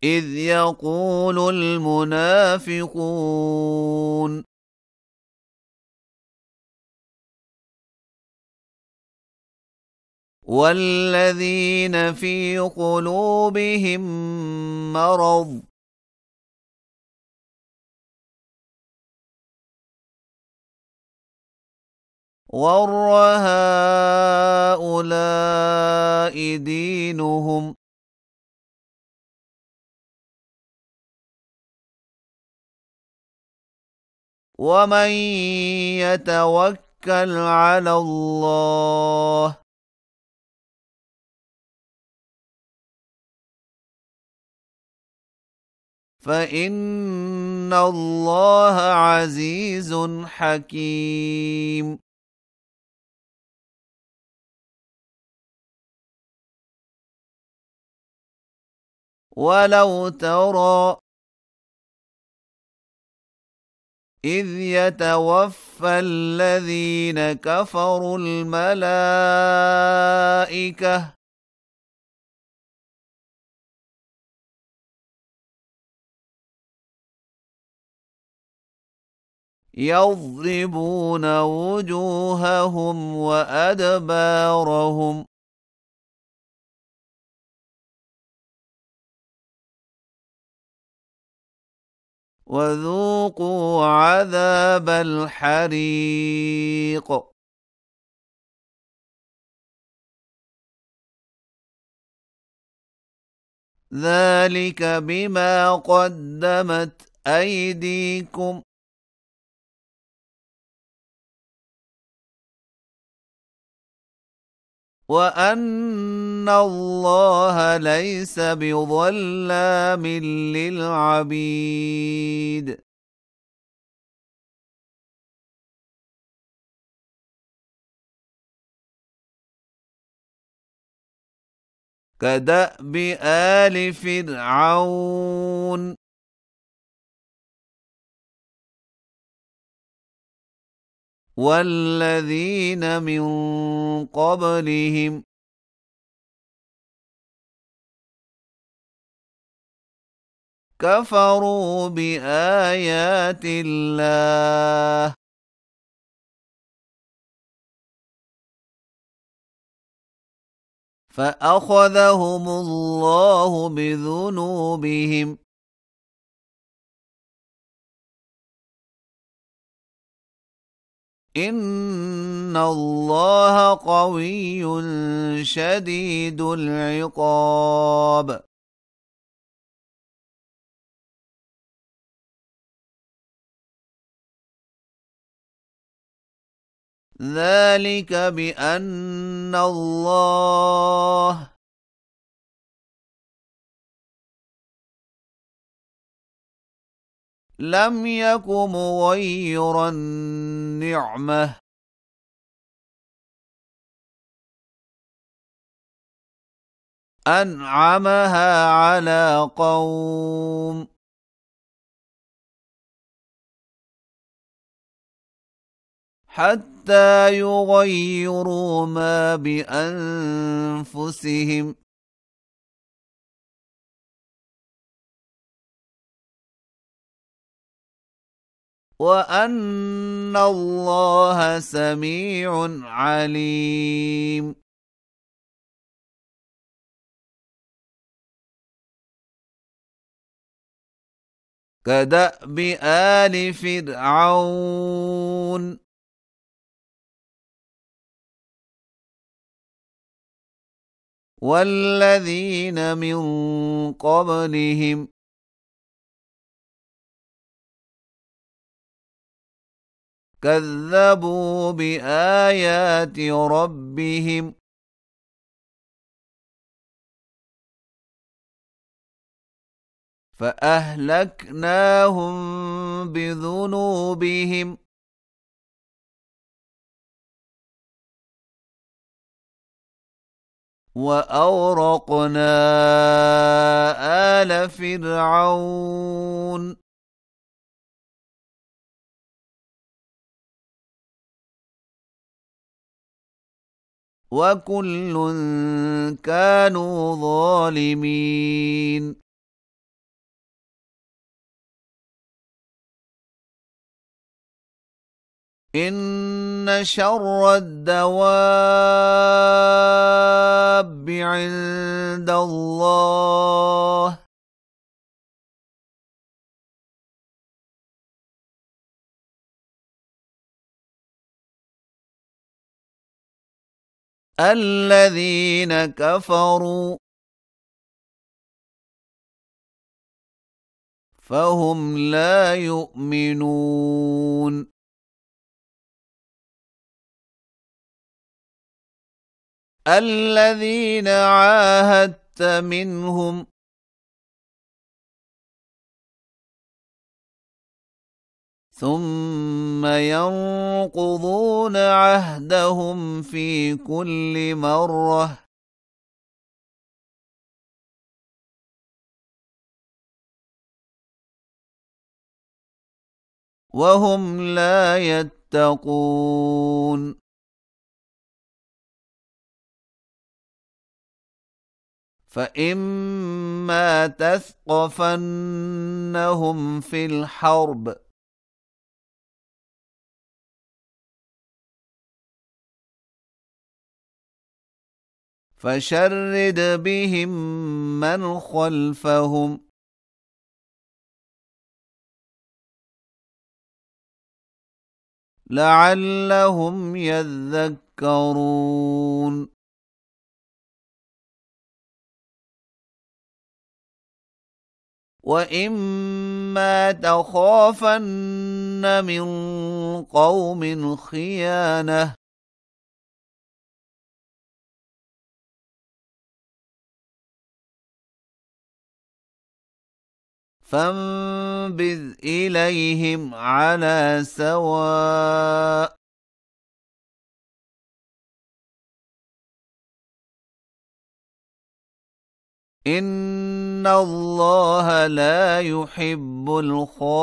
إذ يقول المنافقون والذين في قلوبهم مرض غر هؤلاء دينهم ومن يتوكل على الله فإن الله عزيز حكيم. ولو ترى إذ يتوفى الذين كفروا الملائكة يضربون وجوههم وأدبارهم وذوقوا عذاب الحريق. ذلك بما قدمت أيديكم وأن الله ليس بظلام للعبيد. كدأب آل فرعون والذين من قبلهم كفروا بآيات الله فأخذهم الله بذنوبهم إن الله قوي شديد العقاب. ذلك بأن الله لم يك مغيرا نعمة أنعمها على قوم حتى يغيروا ما بأنفسهم وأن الله سميع عليم. كدأب آل فرعون والذين من قبلهم كذبوا بآيات ربهم فأهلكناهم بذنوبهم وأورقنا آل فرعون وكل كانوا ظالمين. إن شر الدواب عند الله الذين كفروا فهم لا يؤمنون الذين عاهدت منهم ثم ينقضون عهدهم في كل مرة وهم لا يتقون فإما تثقفنهم في الحرب فشرد بهم من خلفهم لعلهم يذكرون وإما تخافن من قوم خيانة فانبذ إليهم على سواء إن الله لا يحب الخائنين